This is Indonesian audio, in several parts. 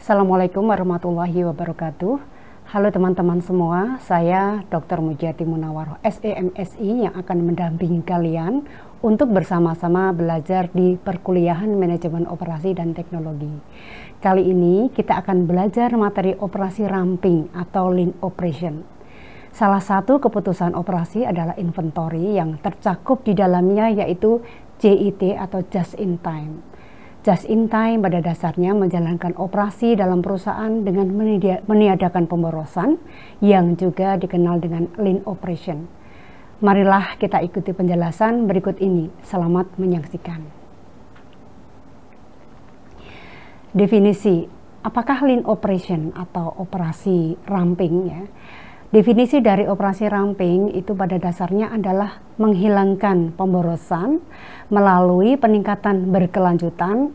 Assalamualaikum warahmatullahi wabarakatuh. Halo teman-teman semua, saya Dr. Mujiyati Munawaroh SEMSI yang akan mendampingi kalian untuk bersama-sama belajar di perkuliahan manajemen operasi dan teknologi. Kali ini kita akan belajar materi operasi ramping atau lean operation. Salah satu keputusan operasi adalah inventory yang tercakup di dalamnya yaitu JIT atau just in time. Just in time pada dasarnya menjalankan operasi dalam perusahaan dengan meniadakan pemborosan yang juga dikenal dengan lean operation. Marilah kita ikuti penjelasan berikut ini. Selamat menyaksikan. Definisi, apakah lean operation atau operasi ramping ya? Definisi dari operasi ramping itu pada dasarnya adalah menghilangkan pemborosan melalui peningkatan berkelanjutan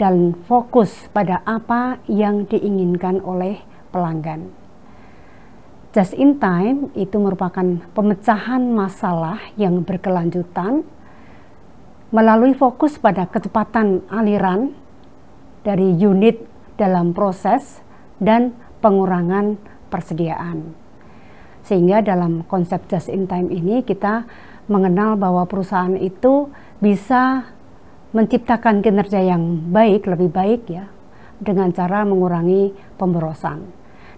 dan fokus pada apa yang diinginkan oleh pelanggan. Just in time itu merupakan pemecahan masalah yang berkelanjutan melalui fokus pada kecepatan aliran dari unit dalam proses dan pengurangan persediaan. Sehingga dalam konsep just in time ini kita mengenal bahwa perusahaan itu bisa menciptakan kinerja yang baik, lebih baik ya, dengan cara mengurangi pemborosan.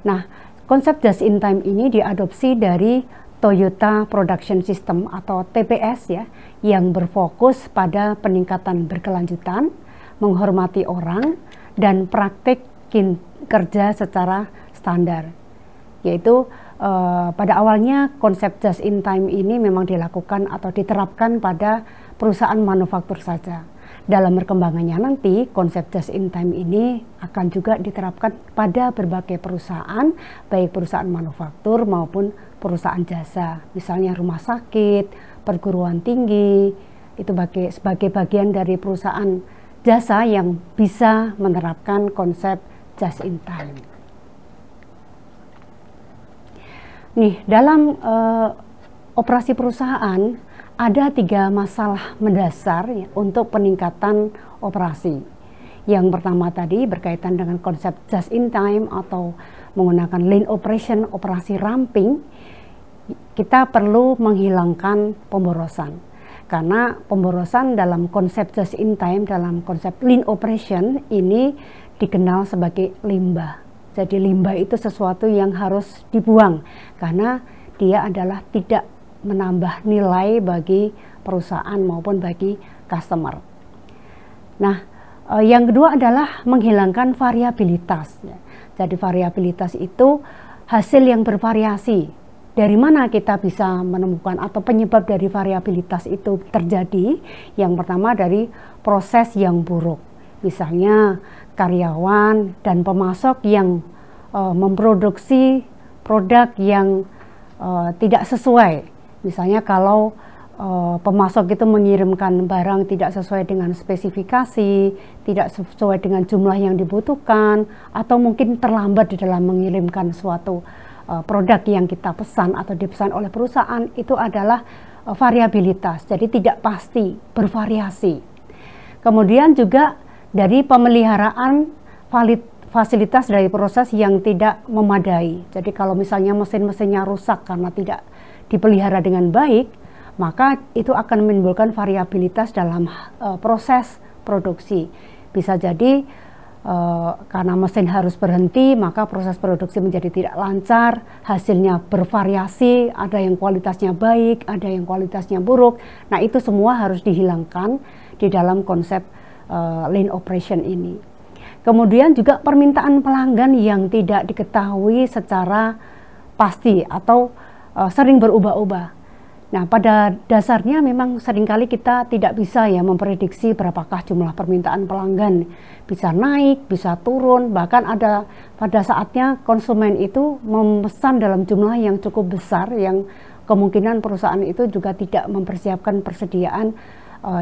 Nah, konsep just in time ini diadopsi dari Toyota Production System atau TPS ya, yang berfokus pada peningkatan berkelanjutan, menghormati orang, dan praktik kerja secara standar. Yaitu pada awalnya konsep just in time ini memang dilakukan atau diterapkan pada perusahaan manufaktur saja. Dalam perkembangannya nanti konsep just in time ini akan juga diterapkan pada berbagai perusahaan, baik perusahaan manufaktur maupun perusahaan jasa, misalnya rumah sakit, perguruan tinggi, itu sebagai bagian dari perusahaan jasa yang bisa menerapkan konsep just in time. Nih, dalam operasi perusahaan ada 3 masalah mendasar ya, untuk peningkatan operasi. Yang pertama tadi berkaitan dengan konsep just in time atau menggunakan lean operation, operasi ramping. Kita perlu menghilangkan pemborosan. Karena pemborosan dalam konsep just in time, dalam konsep lean operation ini dikenal sebagai limbah. Jadi limbah itu sesuatu yang harus dibuang karena dia adalah tidak menambah nilai bagi perusahaan maupun bagi customer. Nah, yang kedua adalah menghilangkan variabilitas. Jadi variabilitas itu hasil yang bervariasi. Dari mana kita bisa menemukan atau penyebab dari variabilitas itu terjadi? Yang pertama dari proses yang buruk. Misalnya karyawan dan pemasok yang memproduksi produk yang tidak sesuai. Misalnya kalau pemasok itu mengirimkan barang tidak sesuai dengan spesifikasi, tidak sesuai dengan jumlah yang dibutuhkan, atau mungkin terlambat di dalam mengirimkan suatu produk yang kita pesan atau dipesan oleh perusahaan, itu adalah variabilitas, jadi tidak pasti, bervariasi. Kemudian juga dari pemeliharaan fasilitas dari proses yang tidak memadai. Jadi kalau misalnya mesin-mesinnya rusak karena tidak dipelihara dengan baik, maka itu akan menimbulkan variabilitas dalam proses produksi. Bisa jadi karena mesin harus berhenti, maka proses produksi menjadi tidak lancar, hasilnya bervariasi, ada yang kualitasnya baik, ada yang kualitasnya buruk. Nah, itu semua harus dihilangkan di dalam konsep lean operation ini. Kemudian juga permintaan pelanggan yang tidak diketahui secara pasti atau sering berubah-ubah. Nah, pada dasarnya memang seringkali kita tidak bisa ya memprediksi berapakah jumlah permintaan pelanggan. Bisa naik, bisa turun, bahkan ada pada saatnya konsumen itu memesan dalam jumlah yang cukup besar yang kemungkinan perusahaan itu juga tidak mempersiapkan persediaan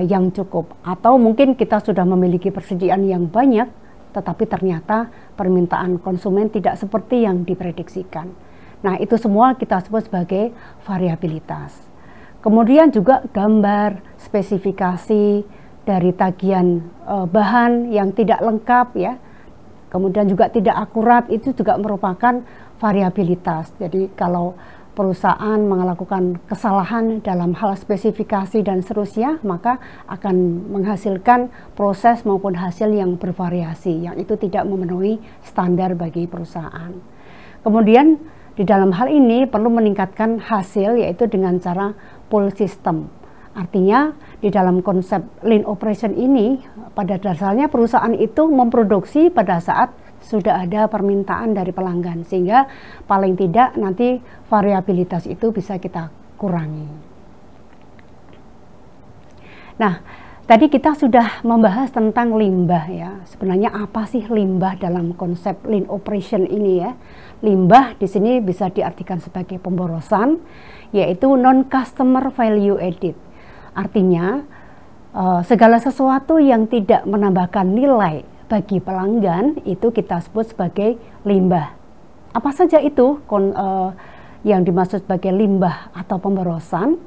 yang cukup. Atau mungkin kita sudah memiliki persediaan yang banyak, tetapi ternyata permintaan konsumen tidak seperti yang diprediksikan. Nah, itu semua kita sebut sebagai variabilitas. Kemudian juga gambar, spesifikasi dari tagihan bahan yang tidak lengkap ya, kemudian juga tidak akurat, itu juga merupakan variabilitas. Jadi kalau perusahaan melakukan kesalahan dalam hal spesifikasi dan seterusnya, maka akan menghasilkan proses maupun hasil yang bervariasi, yang itu tidak memenuhi standar bagi perusahaan. Kemudian di dalam hal ini perlu meningkatkan hasil, yaitu dengan cara pull system. Artinya di dalam konsep lean operation ini, pada dasarnya perusahaan itu memproduksi pada saat sudah ada permintaan dari pelanggan, sehingga paling tidak nanti variabilitas itu bisa kita kurangi. Nah, tadi kita sudah membahas tentang limbah ya. Sebenarnya apa sih limbah dalam konsep lean operation ini ya? Limbah di sini bisa diartikan sebagai pemborosan, yaitu non-customer value added. Artinya segala sesuatu yang tidak menambahkan nilai bagi pelanggan itu kita sebut sebagai limbah. Apa saja itu yang dimaksud sebagai limbah atau pemborosan?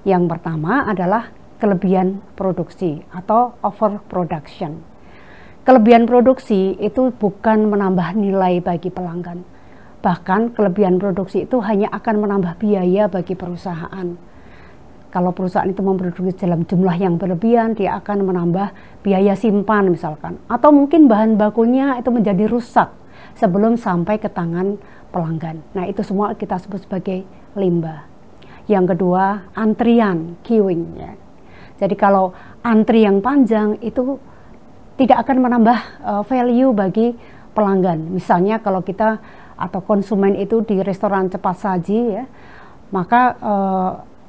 Yang pertama adalah kelebihan produksi atau overproduction. Kelebihan produksi itu bukan menambah nilai bagi pelanggan. Bahkan kelebihan produksi itu hanya akan menambah biaya bagi perusahaan. Kalau perusahaan itu memproduksi dalam jumlah yang berlebihan, dia akan menambah biaya simpan misalkan. Atau mungkin bahan bakunya itu menjadi rusak sebelum sampai ke tangan pelanggan. Nah, itu semua kita sebut sebagai limbah. Yang kedua, antrian, queuing ya. Jadi kalau antri yang panjang itu tidak akan menambah value bagi pelanggan. Misalnya kalau kita atau konsumen itu di restoran cepat saji ya, maka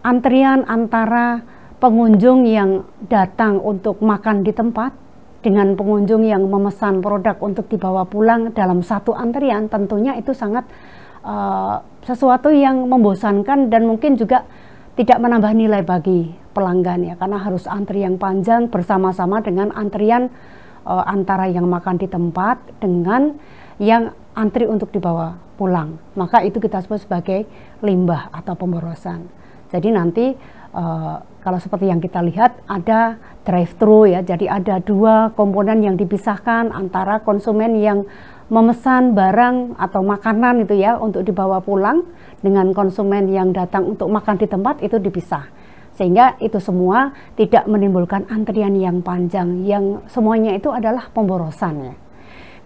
antrian antara pengunjung yang datang untuk makan di tempat dengan pengunjung yang memesan produk untuk dibawa pulang dalam satu antrian, tentunya itu sangat sesuatu yang membosankan dan mungkin juga tidak menambah nilai bagi pelanggan ya, karena harus antri yang panjang bersama-sama dengan antrian antara yang makan di tempat dengan yang antri untuk dibawa pulang. Maka itu kita sebut sebagai limbah atau pemborosan. Jadi nanti kalau seperti yang kita lihat ada drive-thru ya, jadi ada dua komponen yang dipisahkan antara konsumen yang memesan barang atau makanan itu ya untuk dibawa pulang dengan konsumen yang datang untuk makan di tempat, itu dipisah. Sehingga itu semua tidak menimbulkan antrian yang panjang, yang semuanya itu adalah pemborosan ya.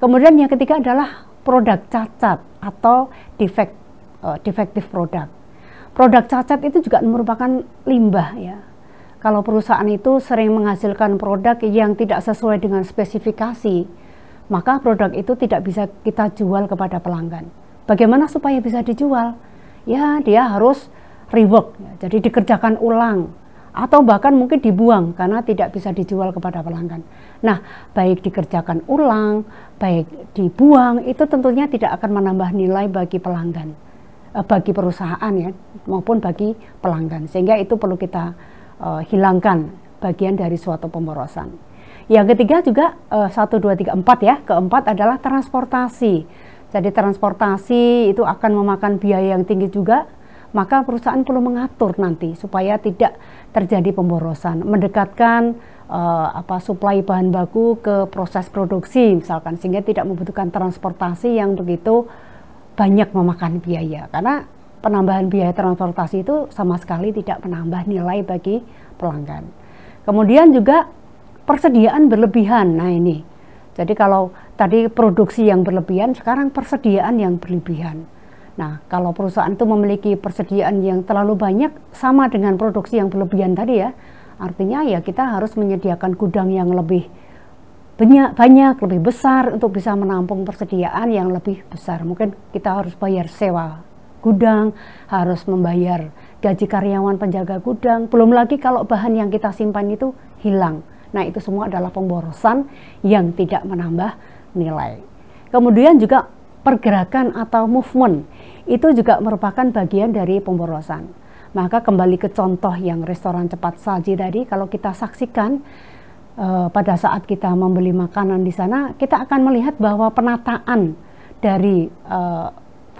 Kemudian yang ketiga adalah produk cacat atau defective product. Produk cacat itu juga merupakan limbah ya. Kalau perusahaan itu sering menghasilkan produk yang tidak sesuai dengan spesifikasi, maka produk itu tidak bisa kita jual kepada pelanggan. Bagaimana supaya bisa dijual? Ya, dia harus rework, ya, jadi dikerjakan ulang, atau bahkan mungkin dibuang karena tidak bisa dijual kepada pelanggan. Nah, baik dikerjakan ulang, baik dibuang, itu tentunya tidak akan menambah nilai bagi pelanggan, bagi perusahaan ya, maupun bagi pelanggan, sehingga itu perlu kita hilangkan bagian dari suatu pemborosan. Yang ketiga juga 1, 2, 3, 4 ya. Keempat adalah transportasi. Jadi transportasi itu akan memakan biaya yang tinggi juga, maka perusahaan perlu mengatur nanti supaya tidak terjadi pemborosan, mendekatkan suplai bahan baku ke proses produksi misalkan, sehingga tidak membutuhkan transportasi yang begitu banyak memakan biaya, karena penambahan biaya transportasi itu sama sekali tidak menambah nilai bagi pelanggan. Kemudian juga persediaan berlebihan. Nah ini, jadi kalau tadi produksi yang berlebihan, sekarang persediaan yang berlebihan. Nah, kalau perusahaan itu memiliki persediaan yang terlalu banyak, sama dengan produksi yang berlebihan tadi ya, artinya ya kita harus menyediakan gudang yang lebih banyak, lebih besar untuk bisa menampung persediaan yang lebih besar. Mungkin kita harus bayar sewa gudang, harus membayar gaji karyawan penjaga gudang, belum lagi kalau bahan yang kita simpan itu hilang. Nah, itu semua adalah pemborosan yang tidak menambah nilai. Kemudian juga pergerakan atau movement, itu juga merupakan bagian dari pemborosan. Maka kembali ke contoh yang restoran cepat saji tadi, kalau kita saksikan pada saat kita membeli makanan di sana, kita akan melihat bahwa penataan dari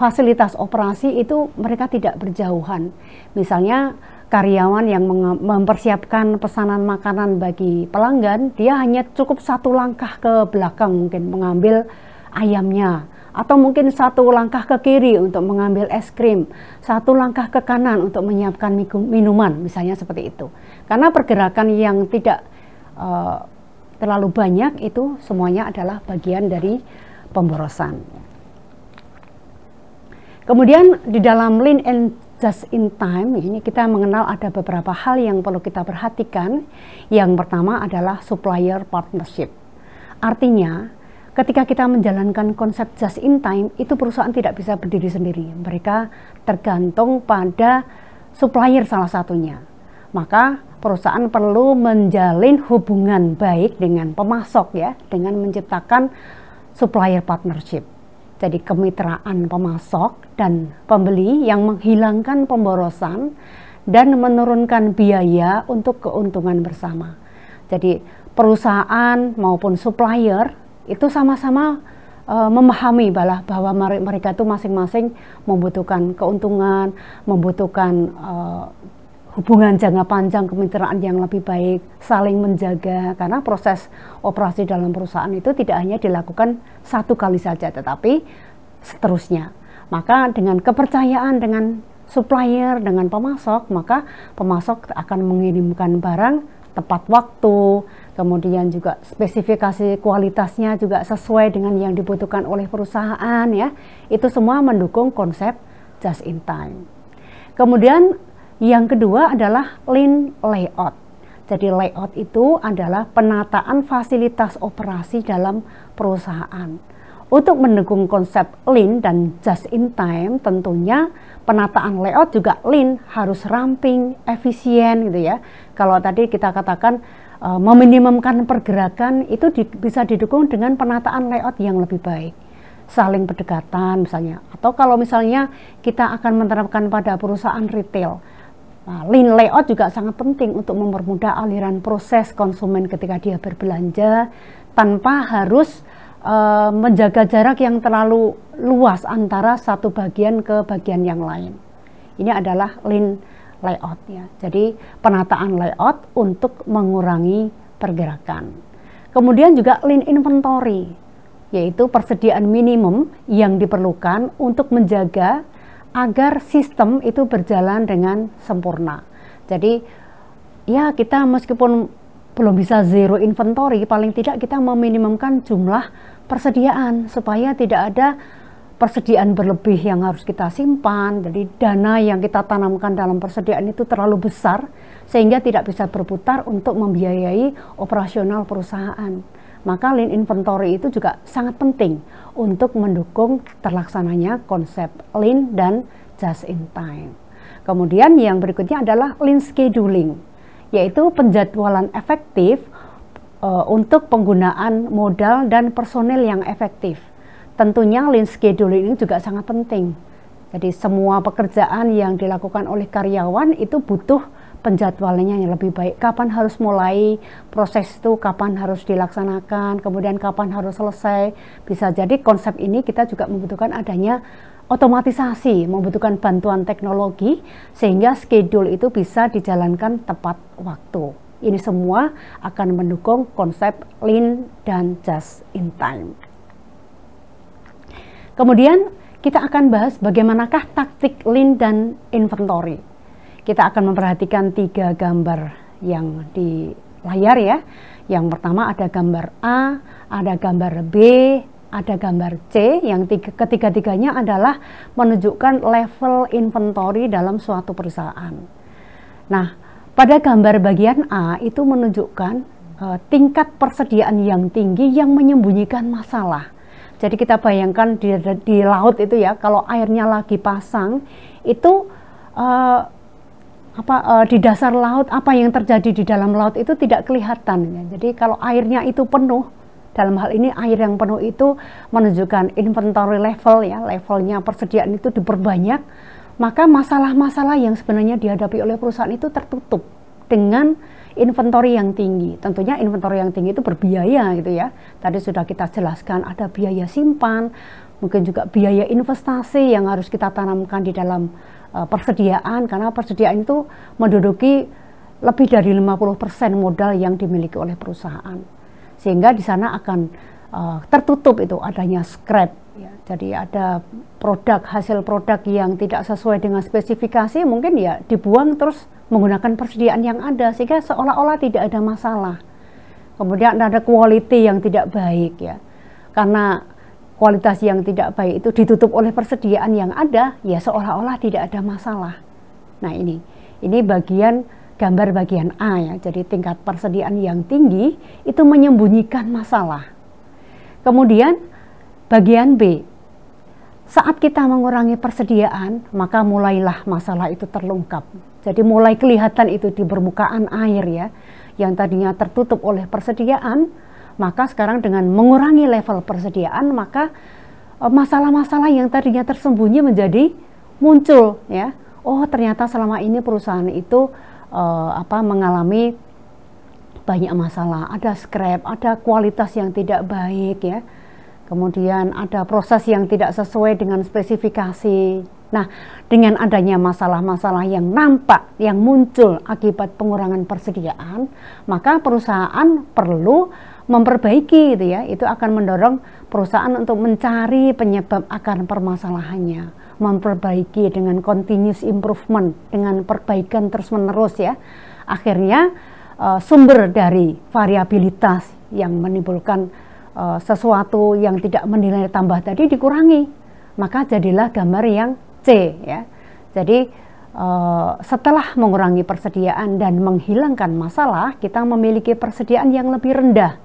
fasilitas operasi itu mereka tidak berjauhan. Misalnya karyawan yang mempersiapkan pesanan makanan bagi pelanggan, dia hanya cukup 1 langkah ke belakang mungkin mengambil ayamnya, atau mungkin satu langkah ke kiri untuk mengambil es krim, satu langkah ke kanan untuk menyiapkan minuman, misalnya seperti itu. Karena pergerakan yang tidak terlalu banyak itu semuanya adalah bagian dari pemborosan. Kemudian di dalam lean and just in time ini kita mengenal ada beberapa hal yang perlu kita perhatikan. Yang pertama adalah supplier partnership. Artinya ketika kita menjalankan konsep just in time, itu perusahaan tidak bisa berdiri sendiri. Mereka tergantung pada supplier salah satunya. Maka perusahaan perlu menjalin hubungan baik dengan pemasok ya, dengan menciptakan supplier partnership. Jadi kemitraan pemasok dan pembeli yang menghilangkan pemborosan dan menurunkan biaya untuk keuntungan bersama. Jadi perusahaan maupun supplier itu sama-sama memahami bahwa mereka itu masing-masing membutuhkan keuntungan, membutuhkan hubungan jangka panjang, kemitraan yang lebih baik, saling menjaga, karena proses operasi dalam perusahaan itu tidak hanya dilakukan satu kali saja, tetapi seterusnya. Maka dengan kepercayaan dengan supplier, dengan pemasok, maka pemasok akan mengirimkan barang tepat waktu, kemudian juga spesifikasi kualitasnya juga sesuai dengan yang dibutuhkan oleh perusahaan ya. Itu semua mendukung konsep just in time. Kemudian yang kedua adalah lean layout. Jadi layout itu adalah penataan fasilitas operasi dalam perusahaan. Untuk mendukung konsep lean dan just in time, tentunya penataan layout juga lean, harus ramping, efisien gitu ya. Kalau tadi kita katakan meminimumkan pergerakan, itu bisa didukung dengan penataan layout yang lebih baik. Saling berdekatan misalnya. Atau kalau misalnya kita akan menerapkan pada perusahaan retail, lean layout juga sangat penting untuk mempermudah aliran proses konsumen ketika dia berbelanja tanpa harus menjaga jarak yang terlalu luas antara satu bagian ke bagian yang lain. Ini adalah lean layout ya. Jadi penataan layout untuk mengurangi pergerakan. Kemudian juga lean inventory, yaitu persediaan minimum yang diperlukan untuk menjaga agar sistem itu berjalan dengan sempurna. Jadi ya kita meskipun belum bisa zero inventory, paling tidak kita meminimumkan jumlah persediaan supaya tidak ada persediaan berlebih yang harus kita simpan. Jadi dana yang kita tanamkan dalam persediaan itu terlalu besar sehingga tidak bisa berputar untuk membiayai operasional perusahaan. Maka lean inventory itu juga sangat penting untuk mendukung terlaksananya konsep lean dan just in time. Kemudian yang berikutnya adalah lean scheduling, yaitu penjadwalan efektif untuk penggunaan modal dan personel yang efektif. Tentunya lean scheduling ini juga sangat penting. Jadi semua pekerjaan yang dilakukan oleh karyawan itu butuh penjadwalannya yang lebih baik. Kapan harus mulai proses itu, kapan harus dilaksanakan, kemudian kapan harus selesai. Bisa jadi konsep ini kita juga membutuhkan adanya otomatisasi, membutuhkan bantuan teknologi sehingga schedule itu bisa dijalankan tepat waktu. Ini semua akan mendukung konsep lean dan just in time. Kemudian kita akan bahas bagaimanakah taktik lean dan inventory. Kita akan memperhatikan 3 gambar yang di layar ya. Yang pertama ada gambar A, ada gambar B, ada gambar C. Yang ketiga-tiganya adalah menunjukkan level inventory dalam suatu perusahaan. Nah, pada gambar bagian A itu menunjukkan tingkat persediaan yang tinggi yang menyembunyikan masalah. Jadi kita bayangkan di laut itu ya, kalau airnya lagi pasang, itu di dasar laut apa yang terjadi di dalam laut itu tidak kelihatan ya. Jadi kalau airnya itu penuh, dalam hal ini air yang penuh itu menunjukkan inventory level ya, levelnya persediaan itu diperbanyak, maka masalah-masalah yang sebenarnya dihadapi oleh perusahaan itu tertutup dengan inventory yang tinggi. Tentunya inventory yang tinggi itu berbiaya gitu ya. Tadi sudah kita jelaskan ada biaya simpan, mungkin juga biaya investasi yang harus kita tanamkan di dalam persediaan, karena persediaan itu menduduki lebih dari 50% modal yang dimiliki oleh perusahaan. Sehingga di sana akan tertutup itu adanya scrap. Ya, jadi ada hasil produk yang tidak sesuai dengan spesifikasi, mungkin ya dibuang terus menggunakan persediaan yang ada, sehingga seolah-olah tidak ada masalah. Kemudian ada quality yang tidak baik, ya, karena kualitas yang tidak baik itu ditutup oleh persediaan yang ada, ya seolah-olah tidak ada masalah. Nah ini bagian gambar bagian A, ya. Jadi tingkat persediaan yang tinggi itu menyembunyikan masalah. Kemudian bagian B, saat kita mengurangi persediaan, maka mulailah masalah itu terungkap. Jadi mulai kelihatan itu di permukaan air, ya, yang tadinya tertutup oleh persediaan, maka sekarang dengan mengurangi level persediaan, maka masalah-masalah yang tadinya tersembunyi menjadi muncul, ya. Oh, ternyata selama ini perusahaan itu mengalami banyak masalah, ada scrap, ada kualitas yang tidak baik, ya. Kemudian ada proses yang tidak sesuai dengan spesifikasi. Nah, dengan adanya masalah-masalah yang nampak, yang muncul akibat pengurangan persediaan, maka perusahaan perlu memperbaiki, gitu ya. Itu akan mendorong perusahaan untuk mencari penyebab akar permasalahannya, memperbaiki dengan continuous improvement, dengan perbaikan terus-menerus, ya. Akhirnya sumber dari variabilitas yang menimbulkan sesuatu yang tidak bernilai tambah tadi dikurangi, maka jadilah gambar yang C, ya. Jadi setelah mengurangi persediaan dan menghilangkan masalah, kita memiliki persediaan yang lebih rendah,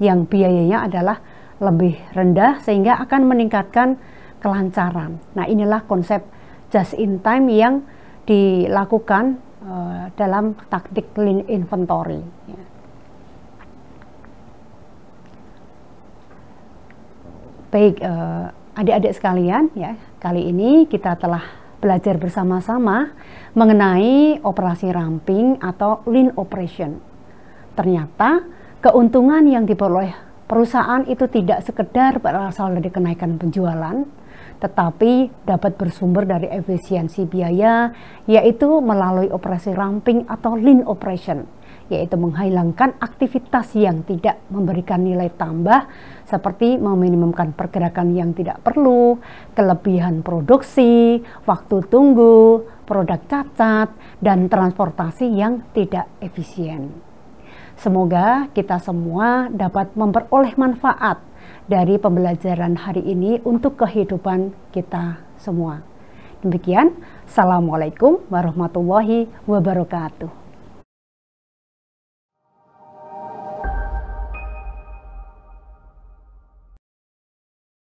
yang biayanya adalah lebih rendah, sehingga akan meningkatkan kelancaran. Nah, inilah konsep just in time yang dilakukan dalam taktik lean inventory, ya. Baik, adik-adik sekalian, ya, kali ini kita telah belajar bersama-sama mengenai operasi ramping atau lean operation. Ternyata keuntungan yang diperoleh perusahaan itu tidak sekedar berasal dari kenaikan penjualan, tetapi dapat bersumber dari efisiensi biaya, yaitu melalui operasi ramping atau lean operation, yaitu menghilangkan aktivitas yang tidak memberikan nilai tambah, seperti meminimumkan pergerakan yang tidak perlu, kelebihan produksi, waktu tunggu, produk cacat, dan transportasi yang tidak efisien. Semoga kita semua dapat memperoleh manfaat dari pembelajaran hari ini untuk kehidupan kita semua. Demikian, Assalamualaikum warahmatullahi wabarakatuh.